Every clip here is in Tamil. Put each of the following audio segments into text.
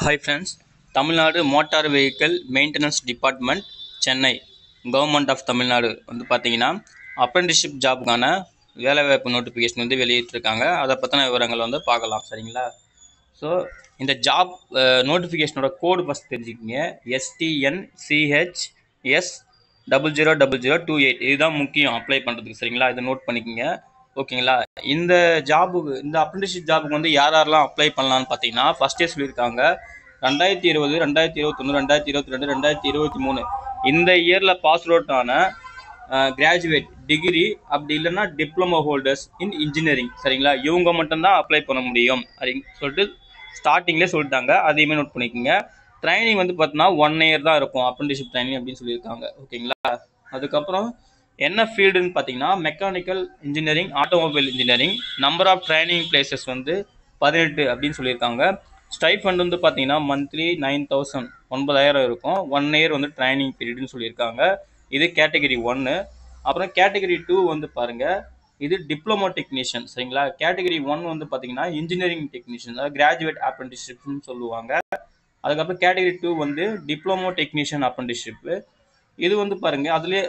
Hi friends, Tamil Nadu motor vehicle maintenance department Chennai government of Tamil Nadu வந்து பார்த்தீங்கன்னா அப்ரெண்டிஸ்ஷிப் ஜாபுக்கான வேலைவாய்ப்பு நோட்டிஃபிகேஷன் வந்து வெளியிட்டிருக்காங்க. அதை பற்றின விவரங்கள் வந்து பார்க்கலாம். சரிங்களா? ஸோ இந்த ஜாப் நோட்டிஃபிகேஷனோட கோடு ஃபஸ்ட் தெரிஞ்சுக்கிங்க. STNCHS000028 இதுதான் முக்கியம் அப்ளை பண்ணுறதுக்கு. சரிங்களா? இதை நோட் பண்ணிக்கோங்க. ஓகேங்களா? இந்த ஜாபுக்கு இந்த அப்ரெண்டிஸ்ஷிப் ஜாபுக்கு வந்து யாரெல்லாம் அப்ளை பண்ணலான்னு பார்த்தீங்கன்னா ஃபஸ்ட்டே சொல்லியிருக்காங்க 2020, 2021, 2022, 2023 இந்த இயரில் பாஸ் அவுட் ஆன கிராஜுவேட் டிகிரி அப்படி இல்லைன்னா டிப்ளமோ ஹோல்டர்ஸ் இன் இன்ஜினியரிங். சரிங்களா? இவங்க மட்டும்தான் அப்ளை பண்ண முடியும் அப்படின்னு சொல்லிட்டு ஸ்டார்டிங்லேயே சொல்லிட்டாங்க. அதையுமே நோட் பண்ணிக்கோங்க. ட்ரைனிங் வந்து பார்த்தீங்கன்னா 1 year தான் இருக்கும் அப்ரெண்டிஸ்ஷிப் ட்ரைனிங் அப்படின்னு சொல்லியிருக்காங்க. ஓகேங்களா? அதுக்கப்புறம் என்ன ஃபீல்டுன்னு பார்த்தீங்கன்னா mechanical engineering, automobile engineering. Number of training places வந்து 18 அப்படின்னு சொல்லியிருக்காங்க. ஸ்டைஃபண்ட் வந்து பார்த்தீங்கன்னா மந்த்லி 9,000 9,000 இருக்கும். 1 year வந்து ட்ரைனிங் பீரியட்னு சொல்லியிருக்காங்க. இது கேட்டகரி 1. அப்புறம் கேட்டகரி 2 வந்து பாருங்கள், இது டிப்ளமோ டெக்னீஷியன். சரிங்களா? கேட்டகரி 1 வந்து பார்த்தீங்கன்னா இன்ஜினியரிங் டெக்னீஷியன், அதாவது கிராஜுவேட் அப்ரெண்டிஸ்ஷிப்னு சொல்லுவாங்க. அதுக்கப்புறம் கேட்டகரி 2 வந்து டிப்ளமோ டெக்னீஷியன் அப்ரெண்டிஸ்ஷிப்பு. இது வந்து பாருங்கள் அதுலேயே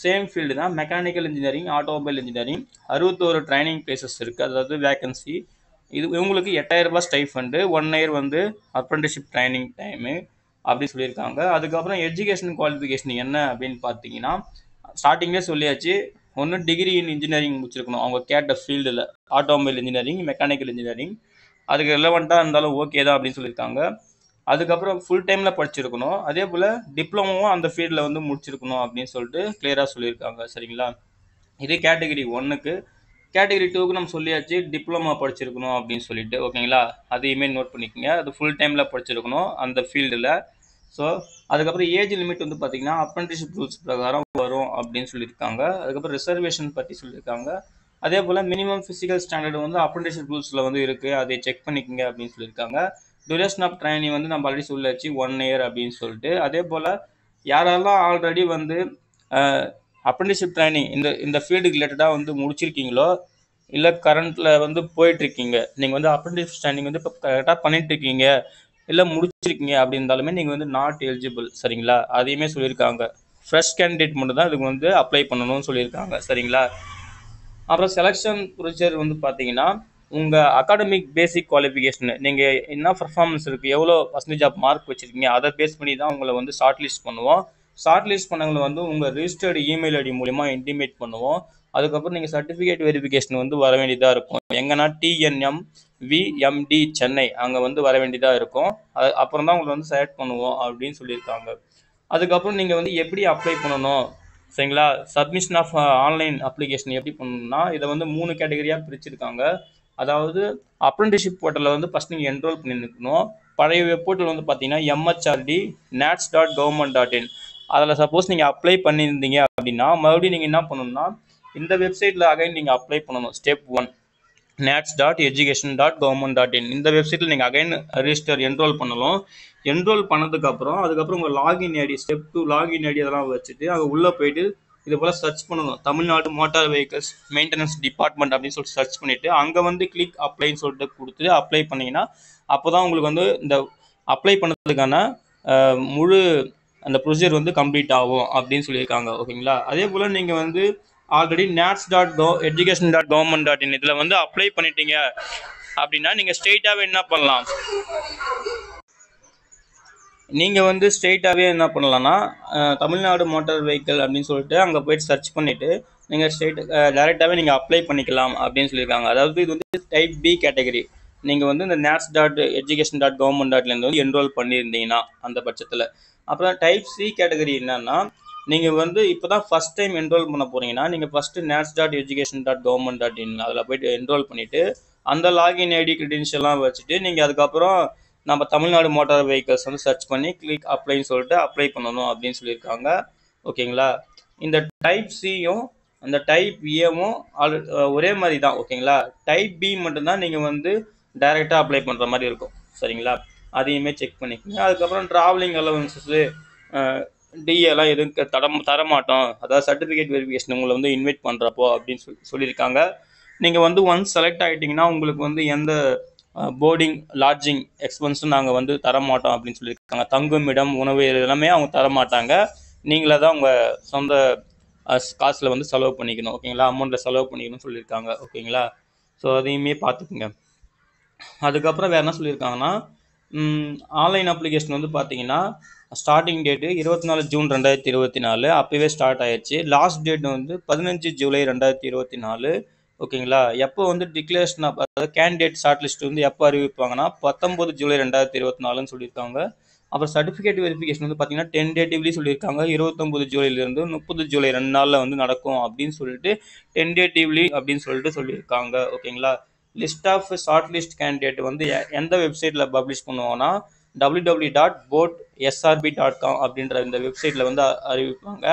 சேம் ஃபீல்டு தான், mechanical engineering, automobile engineering. 61 training places இருக்குது, அதாவது வேகன்சி. இது இவங்களுக்கு 8,000 ரூபாய் ஸ்டைஃபண்டு, 1 year வந்து அப்ரெண்டிஸ்ஷிப் ட்ரைனிங் டைமு அப்படி சொல்லியிருக்காங்க. அதுக்கப்புறம் எஜுகேஷன் குவாலிஃபிகேஷன் என்ன அப்படின்னு பார்த்தீங்கன்னா ஸ்டார்டிங்லேயே சொல்லியாச்சு, ஒன்று டிகிரி இன் இன்ஜினியரிங் முடிச்சிருக்கணும் அவங்க கேட்ட ஃபீல்டில், ஆட்டோமொபைல் இன்ஜினியரிங், மெக்கானிக்கல் இன்ஜினியரிங். அதுக்கு ரெலவெண்ட்டாக இருந்தாலும் ஓகே தான் அப்படின்னு சொல்லியிருக்காங்க. அதுக்கப்புறம் ஃபுல் டைமில் படிச்சிருக்கணும். அதே போல் டிப்ளமோவும் அந்த ஃபீல்டில் வந்து முடிச்சிருக்கணும் அப்படின்னு சொல்லிட்டு கிளியராக சொல்லியிருக்காங்க. சரிங்களா? இது கேட்டகரி 1க்கு. கேட்டகரி 2க்கு நம்ம சொல்லியாச்சு டிப்ளமோ படிச்சிருக்கணும் அப்படின்னு சொல்லிட்டு. ஓகேங்களா? அதையுமே நோட் பண்ணிக்கோங்க. அது ஃபுல் டைமில் படிச்சிருக்கணும் அந்த ஃபீல்டில். ஸோ அதுக்கப்புறம் ஏஜ் லிமிட் வந்து பார்த்தீங்கன்னா அப்ரெண்டிஸ்ஷிப் ரூல்ஸ் பிரகாரம் வரும் அப்படின்னு சொல்லியிருக்காங்க. அதுக்கப்புறம் ரிசர்வேஷன் பற்றி சொல்லியிருக்காங்க. அதே போல் மினிமம் ஃபிசிக்கல் ஸ்டாண்டர்டு வந்து அப்ரெண்டிஸ்ஷிப் ரூல்ஸில் வந்து இருக்குது, அதை செக் பண்ணிக்கோங்க அப்படின்னு சொல்லியிருக்காங்க. டியூரேஷன் ஆஃப் ட்ரைனிங் வந்து நம்ம ஆல்ரெடி சொல்லியாச்சு 1 year அப்படின்னு சொல்லிட்டு. அதே போல் யாரெல்லாம் ஆல்ரெடி வந்து அப்ரெண்டிஸ்ஷிப் ட்ரைனிங் இந்த ஃபீல்டு ரிலேட்டடாக வந்து முடிச்சிருக்கீங்களோ, இல்லை கரண்ட்டில் வந்து போயிட்டுருக்கீங்க, நீங்கள் வந்து அப்ரெண்டிஸ்ஷிப் ட்ரைனிங் வந்து இப்போ கரெக்டாக பண்ணிட்டுருக்கீங்க, இல்லை முடிச்சிருக்கீங்க அப்படி இருந்தாலுமே நீங்கள் வந்து நாட் எலிஜிபிள். சரிங்களா? அதையுமே சொல்லியிருக்காங்க. ஃப்ரெஷ் கேண்டிடேட் மட்டும் தான் இதுக்கு வந்து அப்ளை பண்ணணும்னு சொல்லியிருக்காங்க. சரிங்களா? அப்புறம் செலெக்ஷன் ப்ரொசீஜர் வந்து பார்த்தீங்கன்னா உங்கள் அகாடமிக் பேசிக் குவாலிஃபிகேஷன், நீங்கள் என்ன பர்ஃபார்மன்ஸ் இருக்குது, எவ்வளோ பர்சன்டேஜ் ஆஃப் மார்க் வச்சுருக்கீங்க, அதை பேஸ் பண்ணி தான் உங்களை வந்து ஷார்ட் லிஸ்ட் பண்ணுவோம். ஷார்ட் லிஸ்ட் பண்ணவங்களை வந்து உங்கள் ரிஜிஸ்டர்டு இமெயில் ஐடி மூலிமா இன்டிமேட் பண்ணுவோம். அதுக்கப்புறம் நீங்கள் சர்டிஃபிகேட் வெரிஃபிகேஷன் வந்து வர வேண்டியதாக இருக்கும். எங்கன்னா TNM VMD சென்னை அங்கே வந்து வர வேண்டியதாக இருக்கும். அப்புறம் தான் உங்களை வந்து செலக்ட் பண்ணுவோம் அப்படின்னு சொல்லியிருக்காங்க. அதுக்கப்புறம் நீங்கள் வந்து எப்படி அப்ளை பண்ணணும், சரிங்களா? சப்மிஷன் ஆஃப் ஆன்லைன் அப்ளிகேஷன் எப்படி பண்ணணும்னா இதை வந்து 3 கேட்டகரியாக பிரிச்சிருக்காங்க. அதாவது அப்ரெண்டிஸ்ஷிப் போர்ட்டலில் வந்து ஃபஸ்ட் நீங்கள் என்ரோல் பண்ணியிருக்கணும். பழைய வெப் போர்ட்டல் வந்து பார்த்தீங்கன்னா MHRD nats.government.in. அதில் சப்போஸ் நீங்கள் அப்ளை பண்ணியிருந்தீங்க அப்படின்னா மறுபடியும் நீங்கள் என்ன பண்ணணும்னா இந்த வெப்சைட்டில் அகைன் நீங்கள் அப்ளை பண்ணணும். Step 1 nats.education.government.in. இந்த வெப்சைட்டில் நீங்கள் அகைன் ரெஜிஸ்டர் என்ரோல் பண்ணணும். என்ரோல் பண்ணதுக்கப்புறம் அதுக்கப்புறம் உங்கள் login ID, step 2 login ID அதெல்லாம் வச்சுட்டு அங்கே உள்ளே போயிட்டு இது போல் சர்ச் பண்ணணும். Tamil Nadu motor vehicles maintenance department அப்படின்னு சொல்லிட்டு சர்ச் பண்ணிவிட்டு அங்கே வந்து கிளிக் அப்ளைன்னு சொல்லிட்டு கொடுத்து அப்ளை பண்ணிங்கன்னா அப்போ தான் உங்களுக்கு வந்து இந்த அப்ளை பண்ணதுக்கான முழு அந்த ப்ரொசீஜர் வந்து கம்ப்ளீட் ஆகும் அப்படின்னு சொல்லியிருக்காங்க. ஓகேங்களா? அதே போல் நீங்கள் வந்து ஆல்ரெடி nats.education.government.in இதில் வந்து அப்ளை பண்ணிட்டீங்க அப்படின்னா நீங்கள் ஸ்ட்ரெயிட்டாகவே என்ன பண்ணலாம், நீங்கள் வந்து ஸ்ட்ரெயிட்டாகவே என்ன பண்ணலான்னா தமிழ்நாடு மோட்டார் வெஹிக்கிள் அப்படின்னு சொல்லிட்டு அங்கே போய்ட்டு சர்ச் பண்ணிவிட்டு நீங்கள் டேரெக்டாகவே நீங்கள் அப்ளை பண்ணிக்கலாம் அப்படின்னு சொல்லியிருக்காங்க. அதாவது இது வந்து டைப் B கேட்டகரி. நீங்கள் வந்து இந்த nats.education.government.in வந்து என்ரோல் பண்ணியிருந்தீங்கன்னா அந்த பட்சத்தில். அப்புறம் டைப் C கேட்டகரி என்னன்னா நீங்கள் வந்து இப்போ தான் ஃபஸ்ட் டைம் என்ரோல் பண்ண போகிறீங்கன்னா நீங்கள் ஃபஸ்ட்டு nats.education.government.in அதில் போய்ட்டு என்ரோல் பண்ணிவிட்டு அந்த லாகின் ஐடி கிரெடென்ஷியல்லாம் வச்சுட்டு நீங்கள் அதுக்கப்புறம் நம்ம தமிழ்நாடு மோட்டார் வெஹிக்கிள்ஸ் வந்து சர்ச் பண்ணி கிளிக் அப்ளைன்னு சொல்லிட்டு அப்ளை பண்ணணும் அப்படின்னு சொல்லியிருக்காங்க. ஓகேங்களா? இந்த டைப் சியும் அந்த டைப் ஏவும் ஒரே மாதிரி தான். ஓகேங்களா? டைப் B மட்டும்தான் நீங்கள் வந்து டைரெக்டாக அப்ளை பண்ணுற மாதிரி இருக்கும். சரிங்களா? அதையுமே செக் பண்ணிக்கோங்க. அதுக்கப்புறம் ட்ராவலிங் அலவன்ஸு டிஎல்லாம் எதுவும் தரமாட்டோம், அதாவது சர்டிஃபிகேட் வெரிஃபிகேஷன் உங்களை வந்து இன்வைட் பண்ணுறப்போ அப்படின்னு சொல்லியிருக்காங்க. நீங்கள் வந்து ஒன்ஸ் செலக்ட் ஆகிட்டிங்கன்னா உங்களுக்கு வந்து எந்த போர்டிங் லாட்ஜிங் எக்ஸ்பென்ஸும் நாங்கள் வந்து தரமாட்டோம் அப்படின்னு சொல்லியிருக்காங்க. தங்கும் இடம், உணவு இது எல்லாமே அவங்க தரமாட்டாங்க. நீங்களே தான் உங்கள் சொந்த காசில் வந்து செலவு பண்ணிக்கணும். ஓகேங்களா, அமௌண்ட்டில் செலவு பண்ணிக்கணும்னு சொல்லியிருக்காங்க. ஓகேங்களா, ஸோ அதையுமே பார்த்துக்குங்க. அதுக்கப்புறம் வேறு என்ன சொல்லியிருக்காங்கன்னா, ஆன்லைன் அப்ளிகேஷன் வந்து பார்த்தீங்கன்னா ஸ்டார்டிங் டேட்டு 24 ஜூன் 2024 அப்போவே ஸ்டார்ட் ஆயிடுச்சு. லாஸ்ட் டேட் வந்து 15 ஜூலை 2024. ஓகேங்களா, எப்போ வந்து டிக்ளரேஷன் அதாவது கேண்டிடேட் ஷார்ட் லிஸ்ட் வந்து எப்போ அறிவிப்பாங்கன்னா 19 ஜூலை 2024ன்னு சொல்லியிருக்காங்க. அப்புறம் சர்டிஃபிகேட் வெரிஃபிகேஷன் வந்து பார்த்தீங்கன்னா டென்டேட்டிவ்லி சொல்லியிருக்காங்க 29 ஜூலைலேருந்து 30 ஜூலை 2 நாளில் வந்து நடக்கும் அப்படின்னு சொல்லிட்டு டென்டேட்டிவ்லி அப்படின்னு சொல்லிட்டு சொல்லியிருக்காங்க. ஓகேங்களா, list of short list candidate வந்து எந்த வெப்சைட்டில் பப்ளிஷ் பண்ணுவோன்னா www.boardsrb.com அப்படின்ற இந்த வெப்சைட்டில் வந்து அறிவிப்பாங்க.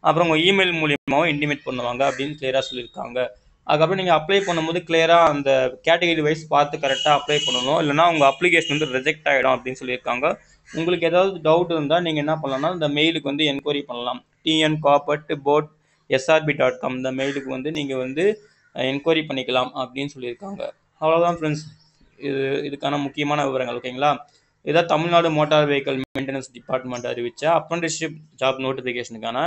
அப்புறம் உங்கள் இமெயில் மூலியமாகவும் இன்டிமேட் பண்ணுவாங்க அப்படின்னு கிளியராக சொல்லியிருக்காங்க. அதுக்கப்புறம் நீங்கள் அப்ளை பண்ணும்போது கிளியராக அந்த கேட்டகரி வைஸ் பார்த்து கரெக்டாக அப்ளை பண்ணணும், இல்லைனா உங்கள் அப்ளிகேஷன் வந்து ரிஜெக்ட் ஆகிடும் அப்படின்னு சொல்லியிருக்காங்க. உங்களுக்கு ஏதாவது டவுட் இருந்தால் நீங்கள் என்ன பண்ணலாம்னா இந்த மெயிலுக்கு வந்து என்கொயரி பண்ணலாம். tncop@boardsrb.com இந்த மெயிலுக்கு வந்து நீங்கள் வந்து என்கொயரி பண்ணிக்கலாம் அப்படின்னு சொல்லியிருக்காங்க. அவ்வளோதான் ஃப்ரெண்ட்ஸ், இதுக்கான முக்கியமான விவரங்கள். ஓகேங்களா, இதான் Tamil Nadu motor vehicle maintenance department அறிவித்த அப்ரண்டிஸ்ஷிப் ஜாப் நோட்டிஃபிகேஷனுக்கான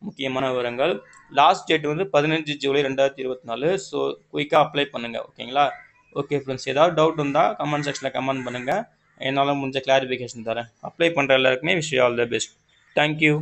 முக்கியமான விவரங்கள். லாஸ்ட் டேட் வந்து 15 ஜூலை 2024. ஸோ குயிக்காக அப்ளை பண்ணுங்கள். ஓகேங்களா, ஓகே ஃப்ரெண்ட்ஸ், ஏதாவது டவுட் இருந்தால் கமெண்ட் செக்ஷனில் கமெண்ட் பண்ணுங்கள். என்னால் முடிஞ்ச கிளாரிஃபிகேஷன் தரேன். அப்ளை பண்ணுற எல்லாருக்குமே wish you all the best. Thank you.